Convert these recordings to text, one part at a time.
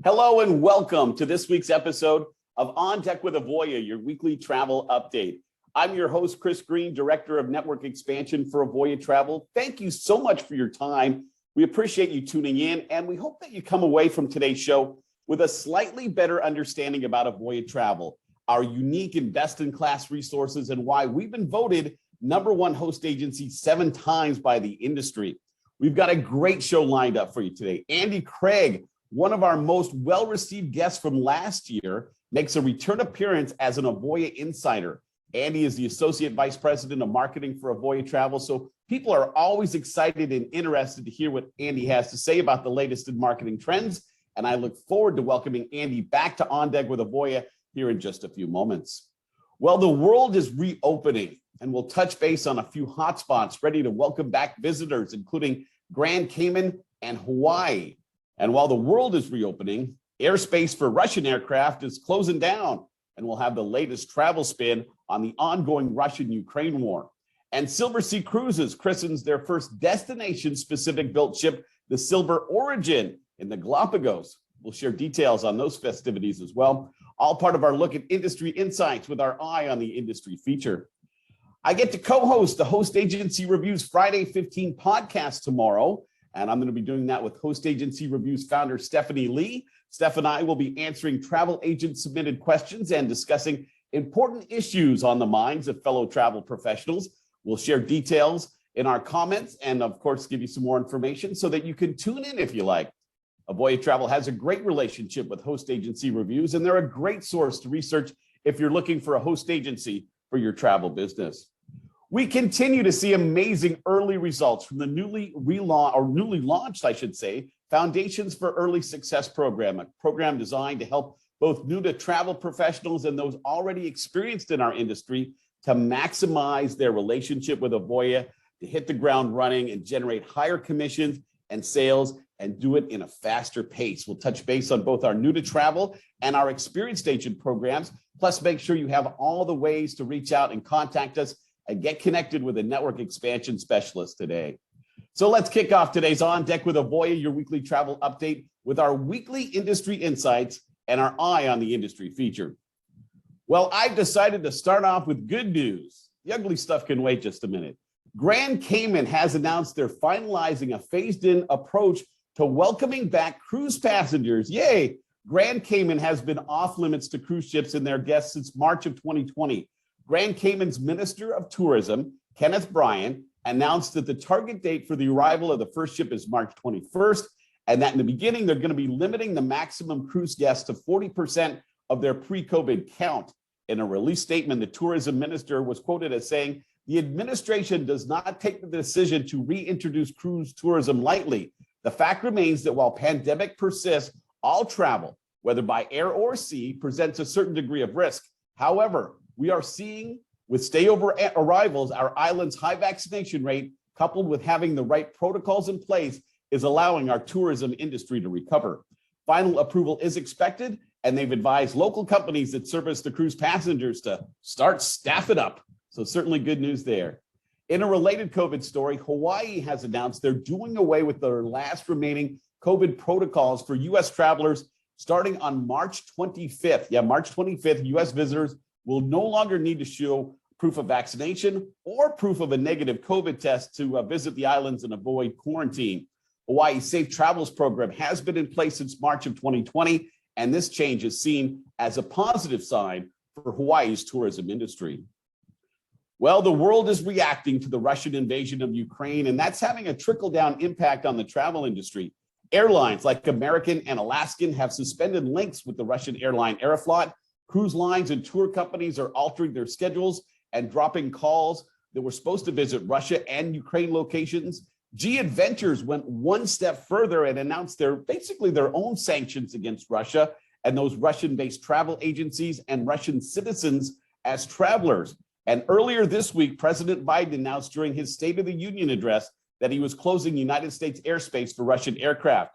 Hello and welcome to this week's episode of On Deck with Avoya, your weekly travel update. I'm your host, Chris Green, Director of Network Expansion for Avoya Travel. Thank you so much for your time. We appreciate you tuning in, and we hope that you come away from today's show with a slightly better understanding about Avoya Travel, our unique and best-in-class resources, and why we've been voted #1 host agency 7 times by the industry. We've got a great show lined up for you today. Andy Craig, one of our most well-received guests from last year, makes a return appearance as an Avoya insider. Andy is the Associate Vice President of Marketing for Avoya Travel, so people are always excited and interested to hear what Andy has to say about the latest in marketing trends, and I look forward to welcoming Andy back to On Deck with Avoya here in just a few moments. Well, the world is reopening, and we'll touch base on a few hotspots ready to welcome back visitors, including Grand Cayman and Hawaii. And while the world is reopening, airspace for Russian aircraft is closing down, and we'll have the latest travel spin on the ongoing Russian-Ukraine war. And Silver Sea Cruises christens their first destination-specific built ship, the Silver Origin, in the Galapagos. We'll share details on those festivities as well. All part of our look at industry insights with our eye on the industry feature. I get to co-host the Host Agency Reviews Friday 15 podcast tomorrow. And I'm going to be doing that with Host Agency Reviews founder Stephanie Lee. Steph and I will be answering travel agent submitted questions and discussing important issues on the minds of fellow travel professionals. We'll share details in our comments and, of course, give you some more information so that you can tune in if you like. Avoya Travel has a great relationship with Host Agency Reviews, and they're a great source to research if you're looking for a host agency for your travel business. We continue to see amazing early results from the newly launched, Foundations for Early Success program, a program designed to help both new to travel professionals and those already experienced in our industry to maximize their relationship with Avoya, to hit the ground running and generate higher commissions and sales and do it in a faster pace. We'll touch base on both our new to travel and our experienced agent programs, plus make sure you have all the ways to reach out and contact us and get connected with a network expansion specialist today. So let's kick off today's On Deck with Avoya, your weekly travel update, with our weekly industry insights and our eye on the industry feature. Well, I've decided to start off with good news. The ugly stuff can wait just a minute. Grand Cayman has announced they're finalizing a phased-in approach to welcoming back cruise passengers. Yay! Grand Cayman has been off limits to cruise ships and their guests since March of 2020. Grand Cayman's Minister of Tourism, Kenneth Bryan, announced that the target date for the arrival of the first ship is March 21st, and that in the beginning, they're going to be limiting the maximum cruise guests to 40% of their pre-COVID count. In a release statement, the tourism minister was quoted as saying, "The administration does not take the decision to reintroduce cruise tourism lightly. The fact remains that while pandemic persists, all travel, whether by air or sea, presents a certain degree of risk. However, we are seeing with stayover arrivals, our island's high vaccination rate, coupled with having the right protocols in place, is allowing our tourism industry to recover. Final approval is expected, and they've advised local companies that service the cruise passengers to start staffing up." So certainly good news there. In a related COVID story, Hawaii has announced they're doing away with their last remaining COVID protocols for U.S. travelers starting on March 25th. Yeah, March 25th, U.S. visitors will no longer need to show proof of vaccination or proof of a negative COVID test to visit the islands and avoid quarantine. Hawaii's Safe Travels program has been in place since March of 2020, and this change is seen as a positive sign for Hawaii's tourism industry. Well, the world is reacting to the Russian invasion of Ukraine, and that's having a trickle-down impact on the travel industry. Airlines like American and Alaskan have suspended links with the Russian airline Aeroflot. Cruise lines and tour companies are altering their schedules and dropping calls that were supposed to visit Russia and Ukraine locations. G Adventures went one step further and announced basically their own sanctions against Russia and those Russian-based travel agencies and Russian citizens as travelers. And earlier this week, President Biden announced during his State of the Union address that he was closing United States airspace for Russian aircraft.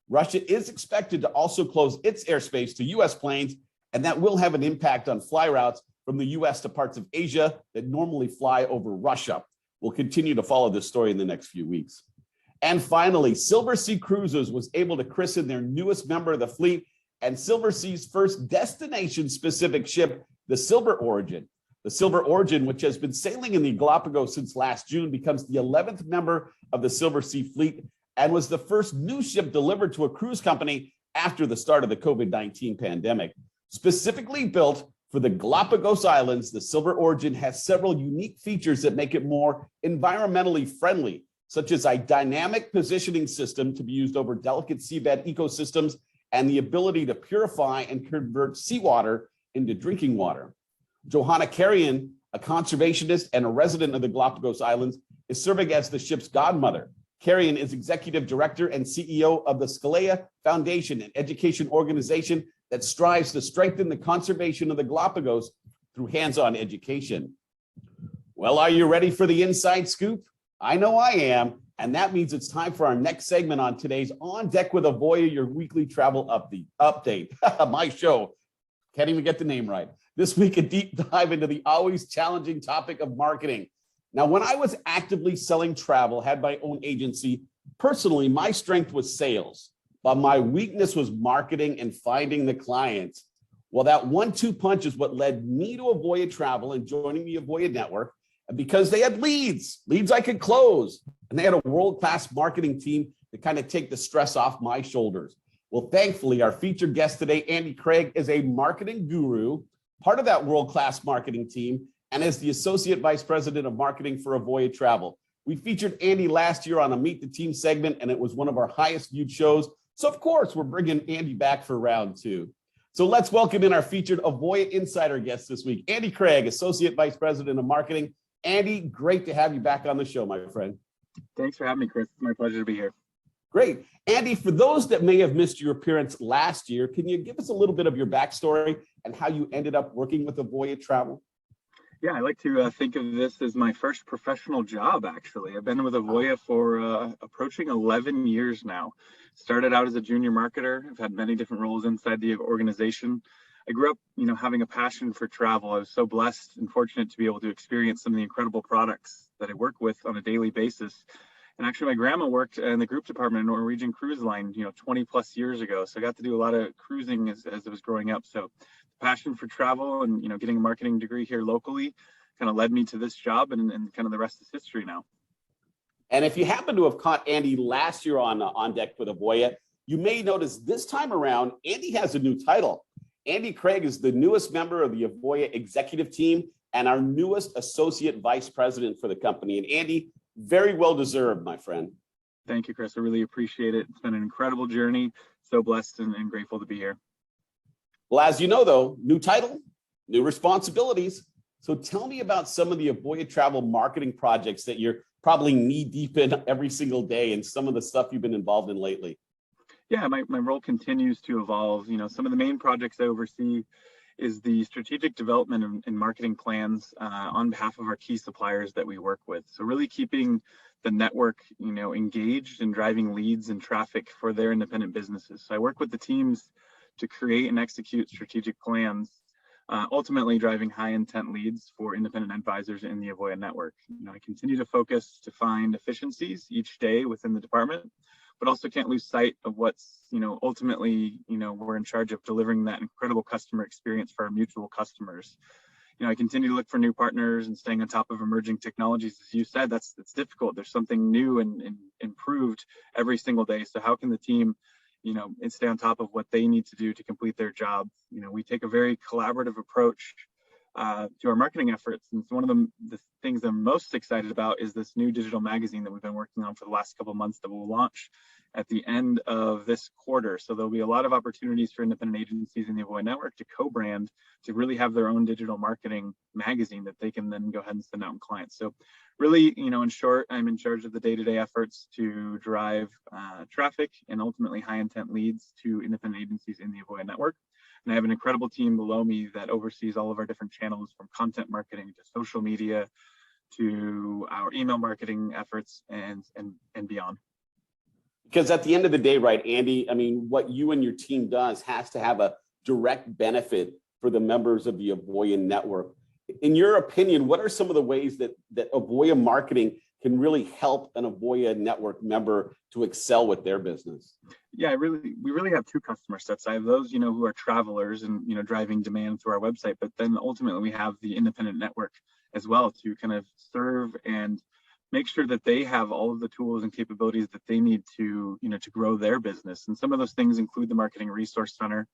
Russia is expected to also close its airspace to U.S. planes, and that will have an impact on fly routes from the U.S. to parts of Asia that normally fly over Russia. We'll continue to follow this story in the next few weeks. And finally, Silver Sea Cruises was able to christen their newest member of the fleet and Silversea's first destination-specific ship, the Silver Origin. The Silver Origin, which has been sailing in the Galapagos since last June, becomes the 11th member of the Silversea fleet and was the first new ship delivered to a cruise company after the start of the COVID-19 pandemic. Specifically built for the Galapagos Islands, the Silver Origin has several unique features that make it more environmentally friendly, such as a dynamic positioning system to be used over delicate seabed ecosystems and the ability to purify and convert seawater into drinking water. Johanna Carrion, a conservationist and a resident of the Galapagos Islands, is serving as the ship's godmother. Carrion is executive director and CEO of the Scalea Foundation, an education organization that strives to strengthen the conservation of the Galapagos through hands-on education. Well, are you ready for the inside scoop? I know I am, and that means it's time for our next segment on today's On Deck with Avoya, your weekly travel update. My show. Can't even get the name right. This week, a deep dive into the always challenging topic of marketing. Now, when I was actively selling travel, had my own agency, personally, my strength was sales, but my weakness was marketing and finding the clients. Well, that 1-2 punch is what led me to Avoya Travel and joining the Avoya Network. And because they had leads I could close, and they had a world-class marketing team to kind of take the stress off my shoulders. Well, thankfully, our featured guest today, Andy Craig, is a marketing guru, part of that world-class marketing team, and is the Associate Vice President of Marketing for Avoya Travel. We featured Andy last year on a Meet the Team segment, and it was one of our highest viewed shows. So, of course, we're bringing Andy back for round 2. So let's welcome in our featured Avoya Insider guest this week, Andy Craig, Associate Vice President of Marketing. Andy, great to have you back on the show, my friend. Thanks for having me, Chris. It's my pleasure to be here. Great. Andy, for those that may have missed your appearance last year, can you give us a little bit of your backstory and how you ended up working with Avoya Travel? Yeah, I like to think of this as my first professional job, actually. I've been with Avoya for approaching 11 years now. Started out as a junior marketer. I've had many different roles inside the organization. I grew up, having a passion for travel. I was so blessed and fortunate to be able to experience some of the incredible products that I work with on a daily basis. And actually, my grandma worked in the group department in Norwegian Cruise Line, 20 plus years ago. So I got to do a lot of cruising as I was growing up. So the passion for travel and, getting a marketing degree here locally kind of led me to this job, and kind of the rest is history now. And if you happen to have caught Andy last year on Deck with Avoya, you may notice this time around, Andy has a new title. Andy Craig is the newest member of the Avoya executive team and our newest associate vice president for the company. And Andy, very well deserved, my friend. Thank you, Chris. I really appreciate it. It's been an incredible journey. So blessed and grateful to be here. Well, as you know, though, new title, new responsibilities. So tell me about some of the Avoya Travel marketing projects that you're probably knee deep in every single day and some of the stuff you've been involved in lately. Yeah, my role continues to evolve. Some of the main projects I oversee is the strategic development and marketing plans on behalf of our key suppliers that we work with. So really keeping the network, engaged and driving leads and traffic for their independent businesses. So I work with the teams to create and execute strategic plans, ultimately driving high intent leads for independent advisors in the Avoya network. I continue to focus to find efficiencies each day within the department, but also can't lose sight of what's, ultimately, we're in charge of delivering that incredible customer experience for our mutual customers. I continue to look for new partners and staying on top of emerging technologies. As you said, it's difficult. There's something new and improved every single day. So how can the team, and stay on top of what they need to do to complete their job? We take a very collaborative approach to our marketing efforts. And so one of the things I'm most excited about is this new digital magazine that we've been working on for the last couple of months that will launch at the end of this quarter. So there'll be a lot of opportunities for independent agencies in the Avoya network to co-brand, to really have their own digital marketing magazine that they can then go ahead and send out to clients. So really, in short, I'm in charge of the day-to-day efforts to drive traffic and ultimately high intent leads to independent agencies in the Avoya network. And I have an incredible team below me that oversees all of our different channels, from content marketing to social media to our email marketing efforts and beyond. Because at the end of the day, right, Andy, I mean, what you and your team does has to have a direct benefit for the members of the Avoya network. In your opinion, what are some of the ways that Avoya marketing can really help an Avoya network member to excel with their business? Yeah, we really have two customer sets. I have those, who are travelers and, driving demand through our website, but then ultimately we have the independent network as well to kind of serve and make sure that they have all of the tools and capabilities that they need to, to grow their business. And some of those things include the marketing resource center.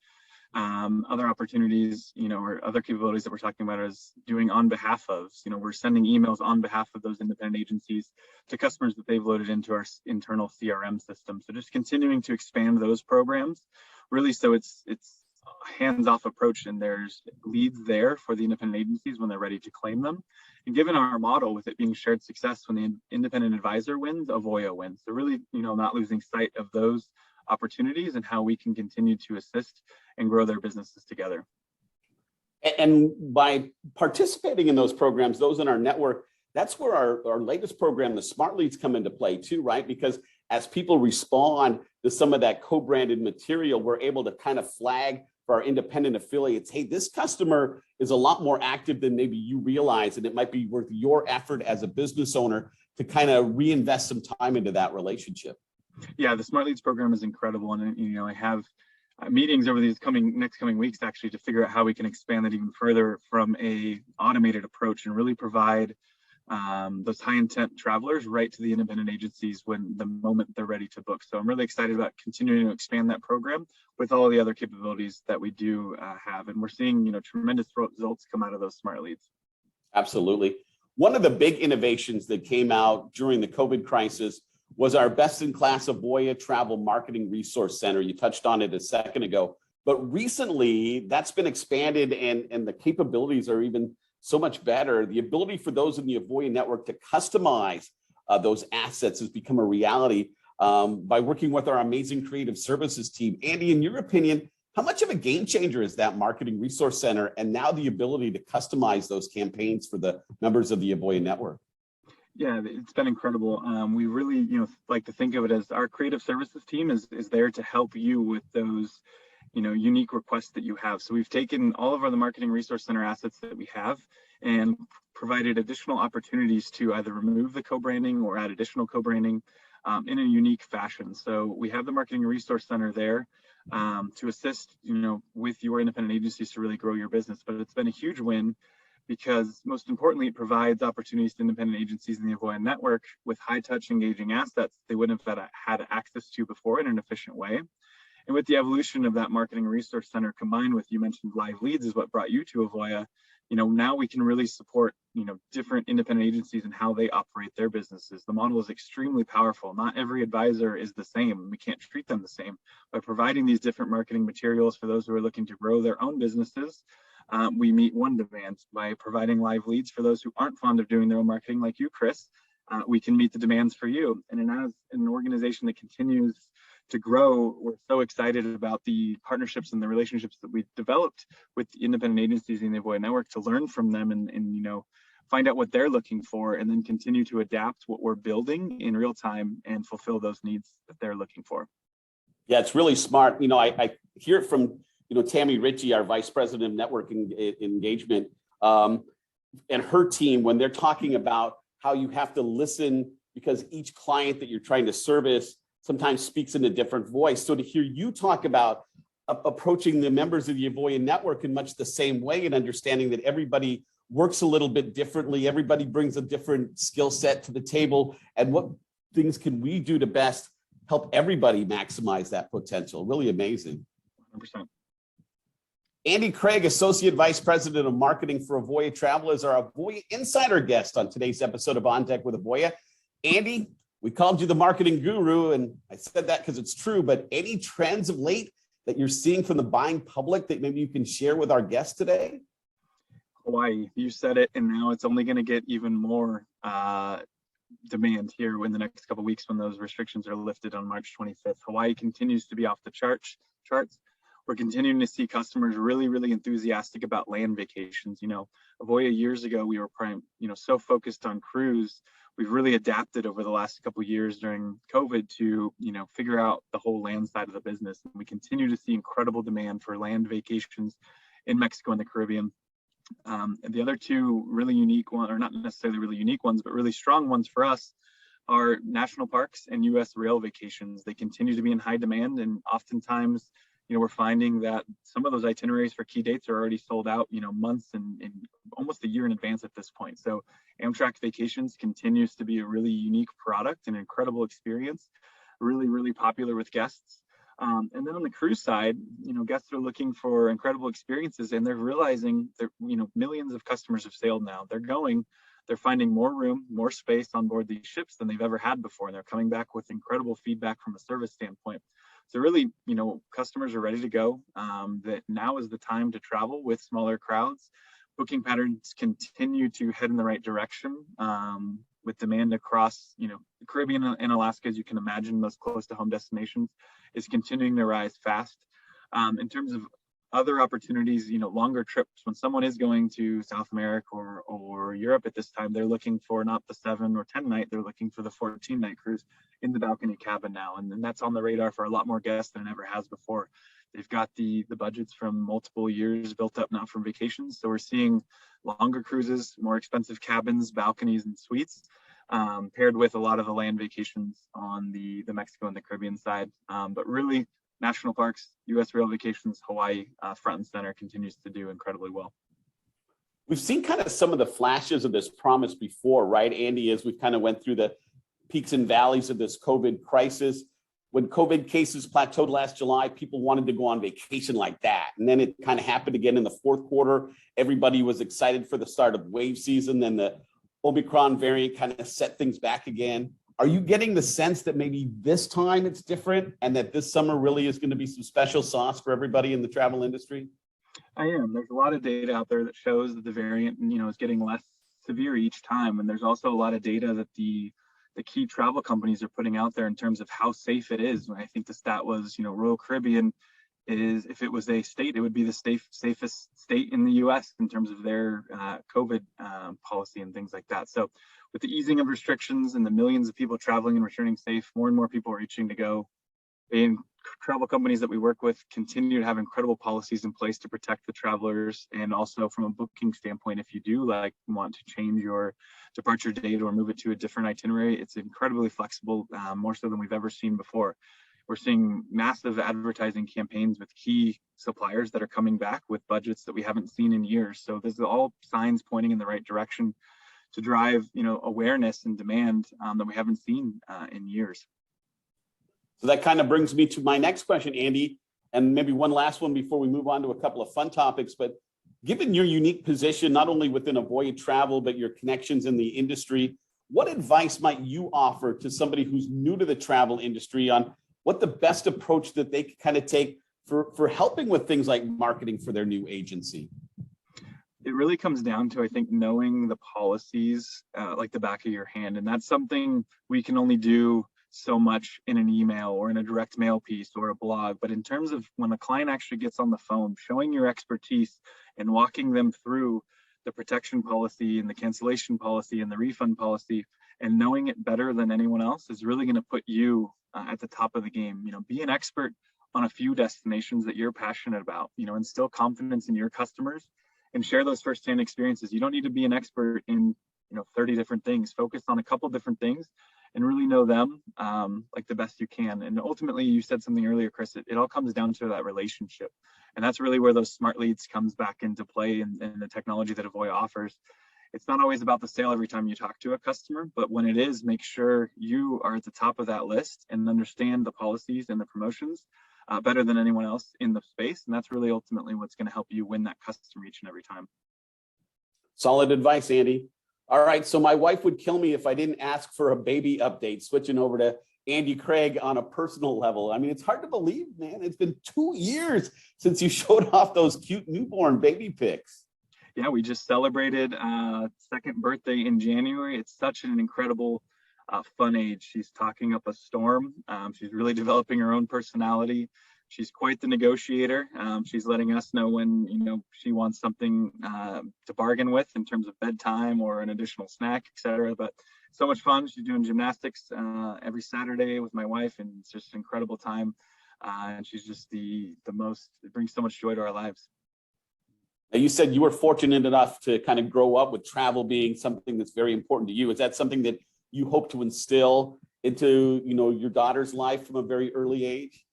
Other opportunities, or other capabilities that we're talking about is doing on behalf of, we're sending emails on behalf of those independent agencies to customers that they've loaded into our internal CRM system. So just continuing to expand those programs, really, so it's a hands-off approach, and there's leads there for the independent agencies when they're ready to claim them. And given our model with it being shared success, when the independent advisor wins, Avoya wins. So really, not losing sight of those opportunities and how we can continue to assist and grow their businesses together. And by participating in those programs, those in our network, that's where our latest program, the Smart Leads, come into play too, right? Because as people respond to some of that co-branded material, we're able to kind of flag for our independent affiliates, hey, this customer is a lot more active than maybe you realize, and it might be worth your effort as a business owner to kind of reinvest some time into that relationship. Yeah, the Smart Leads program is incredible, and I have meetings over these next coming weeks actually to figure out how we can expand that even further from a automated approach and really provide those high intent travelers right to the independent agencies when the moment they're ready to book. So I'm really excited about continuing to expand that program with all the other capabilities that we do have, and we're seeing tremendous results come out of those Smart Leads. Absolutely. One of the big innovations that came out during the COVID crisis was our best-in-class Avoya Travel Marketing Resource Center. You touched on it a second ago, but recently that's been expanded and the capabilities are even so much better. The ability for those in the Avoya network to customize those assets has become a reality by working with our amazing creative services team. Andy, in your opinion, how much of a game changer is that Marketing Resource Center and now the ability to customize those campaigns for the members of the Avoya network? Yeah, it's been incredible. We really, like to think of it as our creative services team is there to help you with those, unique requests that you have. So we've taken all of the Marketing Resource Center assets that we have and provided additional opportunities to either remove the co-branding or add additional co-branding in a unique fashion. So we have the Marketing Resource Center there to assist, with your independent agencies to really grow your business. But it's been a huge win, because most importantly, it provides opportunities to independent agencies in the Avoya network with high-touch engaging assets they wouldn't have had access to before in an efficient way. And with the evolution of that Marketing Resource Center combined with, you mentioned live leads is what brought you to Avoya, now we can really support, different independent agencies and how they operate their businesses. The model is extremely powerful. Not every advisor is the same. We can't treat them the same. By providing these different marketing materials for those who are looking to grow their own businesses, we meet one demand. By providing live leads for those who aren't fond of doing their own marketing like you, Chris, we can meet the demands for you. And as an organization that continues to grow, we're so excited about the partnerships and the relationships that we've developed with the independent agencies in the Avoya network to learn from them and find out what they're looking for, and then continue to adapt what we're building in real time and fulfill those needs that they're looking for. Yeah, it's really smart. I hear it from Tammy Ritchie, our Vice President of Network Engagement, and her team, when they're talking about how you have to listen because each client that you're trying to service sometimes speaks in a different voice. So to hear you talk about approaching the members of the Avoya network in much the same way and understanding that everybody works a little bit differently, everybody brings a different skill set to the table, and what things can we do to best help everybody maximize that potential? Really amazing. 100%. Andy Craig, Associate Vice President of Marketing for Avoya Travel, is our Avoya Insider guest on today's episode of On Deck with Avoya. Andy, we called you the marketing guru, and I said that because it's true, but any trends of late that you're seeing from the buying public that maybe you can share with our guest today? Hawaii, you said it, and now it's only going to get even more demand here in the next couple of weeks when those restrictions are lifted on March 25th. Hawaii continues to be off the charts. We're continuing to see customers really, really enthusiastic about land vacations. Avoya years ago, we were so focused on cruise. We've really adapted over the last couple of years during COVID to, figure out the whole land side of the business. And we continue to see incredible demand for land vacations in Mexico and the Caribbean. And the other two really unique ones, or not necessarily really unique ones, but really strong ones for us, are national parks and U.S. rail vacations. They continue to be in high demand, and oftentimes, we're finding that some of those itineraries for key dates are already sold out, months and almost a year in advance at this point. So Amtrak Vacations continues to be a really unique product, an incredible experience, really, really popular with guests. And then on the cruise side, guests are looking for incredible experiences, and they're realizing that, millions of customers have sailed now. They're finding more room, more space on board these ships than they've ever had before. And they're coming back with incredible feedback from a service standpoint. So really, customers are ready to go. That now is the time to travel with smaller crowds. Booking patterns continue to head in the right direction, with demand across, the Caribbean and Alaska, as you can imagine, those close to home destinations, is continuing to rise fast. In terms of other opportunities, longer trips, when someone is going to South America or Europe at this time, they're looking for not the 7 or 10 night, they're looking for the 14-night cruise in the balcony cabin now. And that's on the radar for a lot more guests than it ever has before. They've got the budgets from multiple years built up now from vacations. So we're seeing longer cruises, more expensive cabins, balconies, and suites, paired with a lot of the land vacations on the Mexico and the Caribbean side. But really, national parks, U.S. rail vacations, Hawaii, front and center, continues to do incredibly well. We've seen kind of some of the flashes of this promise before, right, Andy, as we've kind of went through the peaks and valleys of this COVID crisis. When COVID cases plateaued last July, people wanted to go on vacation like that. And then it kind of happened again in the fourth quarter. Everybody was excited for the start of wave season. Then the Omicron variant kind of set things back again. Are you getting the sense that maybe this time it's different and that this summer really is going to be some special sauce for everybody in the travel industry? I am. There's a lot of data out there that shows that the variant, is getting less severe each time. And there's also a lot of data that the key travel companies are putting out there in terms of how safe it is. I think the stat was, Royal Caribbean is, if it was a state, it would be the safest state in the U.S. in terms of their COVID policy and things like that. So with the easing of restrictions and the millions of people traveling and returning safe, more and more people are itching to go. And travel companies that we work with continue to have incredible policies in place to protect the travelers. And also from a booking standpoint, if you do want to change your departure date or move it to a different itinerary, it's incredibly flexible, more so than we've ever seen before. We're seeing massive advertising campaigns with key suppliers that are coming back with budgets that we haven't seen in years. So this is all signs pointing in the right direction to drive, awareness and demand that we haven't seen in years. So that kind of brings me to my next question, Andy, and maybe one last one before we move on to a couple of fun topics. But given your unique position, not only within Avoya Travel, but your connections in the industry, what advice might you offer to somebody who's new to the travel industry on what the best approach that they can kind of take for helping with things like marketing for their new agency? It really comes down to, I think, knowing the policies like the back of your hand. And that's something we can only do so much in an email or in a direct mail piece or a blog. But in terms of when a client actually gets on the phone, showing your expertise and walking them through the protection policy and the cancellation policy and the refund policy, and knowing it better than anyone else is really going to put you at the top of the game. Be an expert on a few destinations that you're passionate about, instill confidence in your customers and share those firsthand experiences. You don't need to be an expert in 30 different things. Focus on a couple different things and really know them like the best you can. And ultimately, you said something earlier, Chris, it all comes down to that relationship. And that's really where those smart leads comes back into play and the technology that Avoya offers. It's not always about the sale every time you talk to a customer, but when it is, make sure you are at the top of that list and understand the policies and the promotions better than anyone else in the space. And that's really ultimately what's going to help you win that customer each and every time. Solid advice, Andy. All right, so my wife would kill me if I didn't ask for a baby update, switching over to Andy Craig on a personal level. I mean, it's hard to believe, man. It's been 2 years since you showed off those cute newborn baby pics. Yeah, we just celebrated second birthday in January. It's such an incredible, fun age. She's talking up a storm. She's really developing her own personality. She's quite the negotiator. She's letting us know when, she wants something to bargain with in terms of bedtime or an additional snack, etc. But so much fun. She's doing gymnastics every Saturday with my wife, and it's just an incredible time. And she's just the most, it brings so much joy to our lives. Now, you said you were fortunate enough to kind of grow up with travel being something that's very important to you. Is that something that you hope to instill into, your daughter's life from a very early age?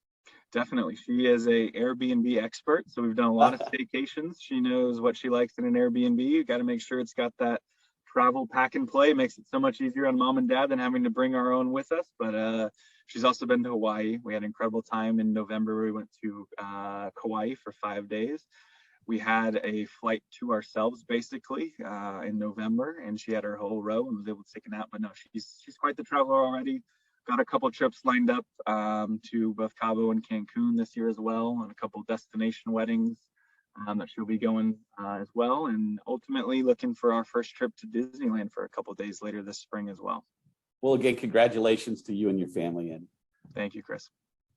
Definitely. She is a Airbnb expert. So we've done a lot of staycations. She knows what she likes in an Airbnb. You got to make sure it's got that travel pack and play. It makes it so much easier on mom and dad than having to bring our own with us. But she's also been to Hawaii. We had an incredible time in November. We went to Kauai for 5 days. We had a flight to ourselves basically in November, and she had her whole row and was able to take a nap. But no, she's quite the traveler already. Got a couple trips lined up to both Cabo and Cancun this year as well, and a couple destination weddings that she'll be going as well. And ultimately looking for our first trip to Disneyland for a couple days later this spring as well. Well, again, congratulations to you and your family. And thank you, Chris.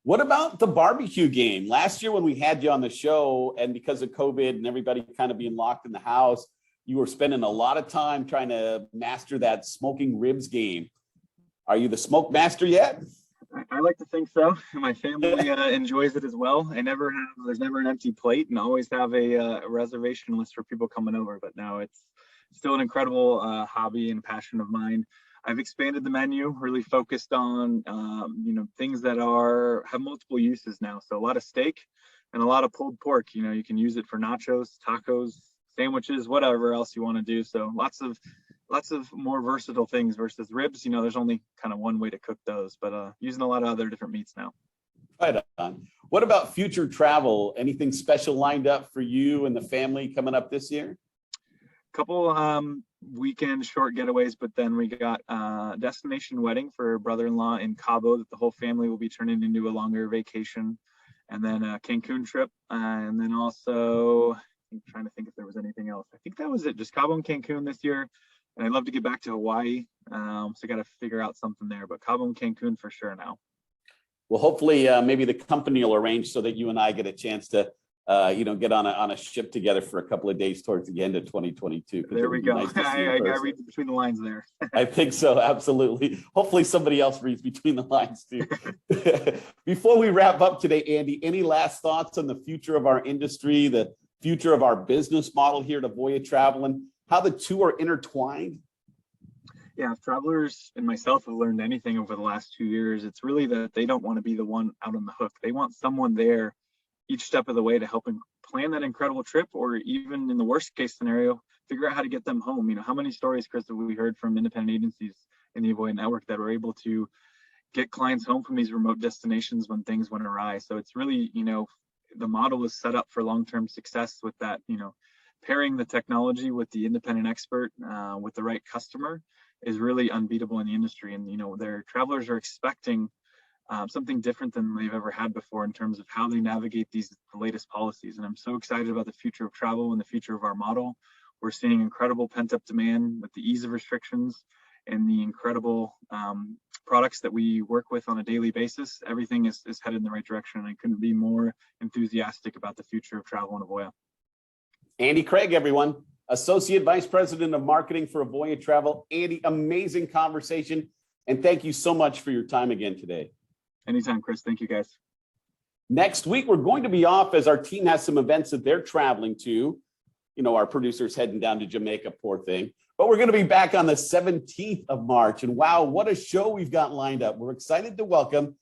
What about the barbecue game? Last year when we had you on the show, and because of COVID and everybody kind of being locked in the house, you were spending a lot of time trying to master that smoking ribs game. Are you the smoke master yet? I like to think so. My family enjoys it as well. There's never an empty plate, and always have a reservation list for people coming over. But now it's still an incredible hobby and passion of mine. I've expanded the menu, really focused on things that have multiple uses now. So a lot of steak and a lot of pulled pork. You can use it for nachos, tacos, sandwiches, whatever else you want to do. So lots of more versatile things versus ribs. There's only kind of one way to cook those, but using a lot of other different meats now. Right on. What about future travel? Anything special lined up for you and the family coming up this year? Couple weekend short getaways, but then we got a destination wedding for brother-in-law in Cabo that the whole family will be turning into a longer vacation, and then a Cancun trip, and then also I'm trying to think if there was anything else. I think that was it, just Cabo and Cancun this year. And I'd love to get back to Hawaii. So I got to figure out something there, but Cabo and Cancun for sure now. Well, hopefully maybe the company will arrange so that you and I get a chance to, get on a ship together for a couple of days towards the end of 2022. There we go. Nice I read between the lines there. I think so. Absolutely. Hopefully somebody else reads between the lines too. Before we wrap up today, Andy, any last thoughts on the future of our industry, the future of our business model here at Avoya Travel, and how the two are intertwined? Yeah, if travelers and myself have learned anything over the last 2 years, it's really that they don't want to be the one out on the hook. They want someone there each step of the way to help them plan that incredible trip, or even in the worst case scenario, figure out how to get them home. How many stories, Chris, have we heard from independent agencies in the Avoya network that were able to get clients home from these remote destinations when things went awry? So it's really, the model is set up for long-term success with that, pairing the technology with the independent expert with the right customer is really unbeatable in the industry. And, their travelers are expecting something different than they've ever had before in terms of how they navigate the latest policies. And I'm so excited about the future of travel and the future of our model. We're seeing incredible pent-up demand with the ease of restrictions and the incredible products that we work with on a daily basis. Everything is headed in the right direction. And I couldn't be more enthusiastic about the future of travel in Avoya. Andy Craig, everyone, Associate Vice President of Marketing for Avoya Travel. Andy, amazing conversation. And thank you so much for your time again today. Anytime, Chris. Thank you, guys. Next week, we're going to be off as our team has some events that they're traveling to. Our producer's heading down to Jamaica, poor thing. But we're going to be back on the 17th of March. And wow, what a show we've got lined up. We're excited to welcome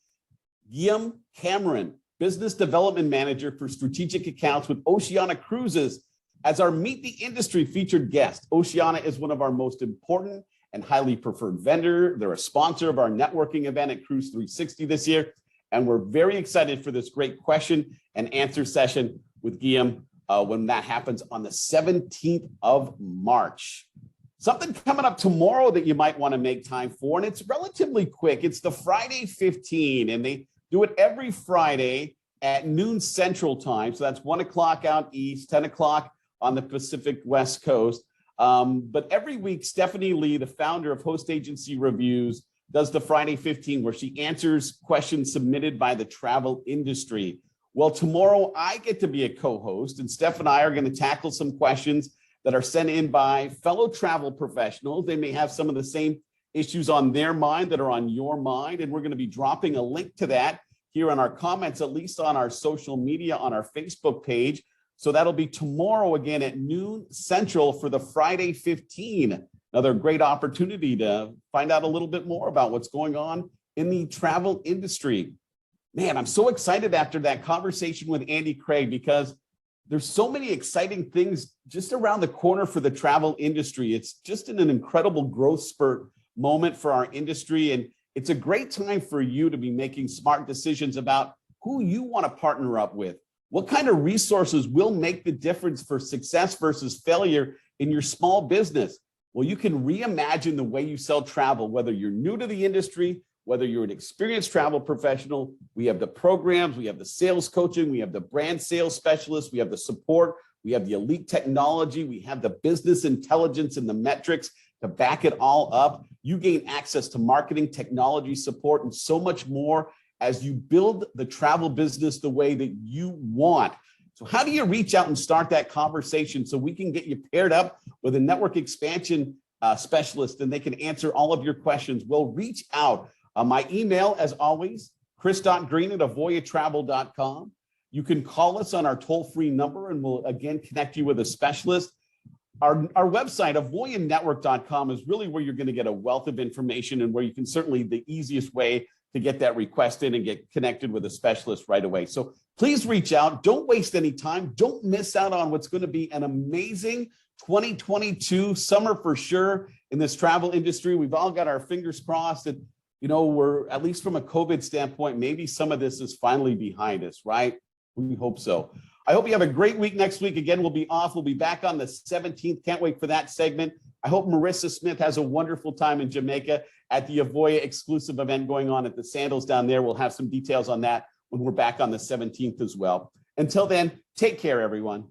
Guillaume Cameron, Business Development Manager for Strategic Accounts with Oceania Cruises, as our Meet the Industry featured guest. Oceania is one of our most important and highly preferred vendor. They're a sponsor of our networking event at Cruise 360 this year. And we're very excited for this great question and answer session with Guillaume when that happens on the 17th of March. Something coming up tomorrow that you might want to make time for, and it's relatively quick. It's the Friday 15, and they do it every Friday at noon Central Time. So that's 1 o'clock out east, 10 o'clock on the Pacific West Coast. But every week, Stephanie Lee, the founder of Host Agency Reviews, does the Friday 15, where she answers questions submitted by the travel industry. Well, tomorrow I get to be a co-host, and Steph and I are going to tackle some questions that are sent in by fellow travel professionals. They may have some of the same issues on their mind that are on your mind, and we're going to be dropping a link to that here on our comments, at least on our social media, on our Facebook page. So that'll be tomorrow again at noon Central for the Friday 15 another great opportunity to find out a little bit more about what's going on in the travel industry. Man, I'm so excited after that conversation with Andy Craig, because there's so many exciting things just around the corner for the travel industry. It's just an incredible growth spurt moment for our industry. And it's a great time for you to be making smart decisions about who you want to partner up with. What kind of resources will make the difference for success versus failure in your small business? Well, you can reimagine the way you sell travel, whether you're new to the industry, whether you're an experienced travel professional. We have the programs, we have the sales coaching, we have the brand sales specialists, we have the support, we have the elite technology, we have the business intelligence and the metrics to back it all up. You gain access to marketing, technology support, and so much more as you build the travel business the way that you want. So how do you reach out and start that conversation so we can get you paired up with a network expansion specialist and they can answer all of your questions? Well, reach out. My email, as always, chris.green@avoyatravel.com. You can call us on our toll-free number and we'll again connect you with a specialist. Our website, avoyanetwork.com, is really where you're going to get a wealth of information and where you can certainly the easiest way to get that request in and get connected with a specialist right away. So please reach out. Don't waste any time. Don't miss out on what's going to be an amazing 2022 summer for sure in this travel industry. We've all got our fingers crossed that, we're, at least from a COVID standpoint, maybe some of this is finally behind us, right? We hope so. I hope you have a great week next week. Again, we'll be off. We'll be back on the 17th. Can't wait for that segment. I hope Marissa Smith has a wonderful time in Jamaica at the Avoya exclusive event going on at the Sandals down there. We'll have some details on that when we're back on the 17th as well. Until then, take care, everyone.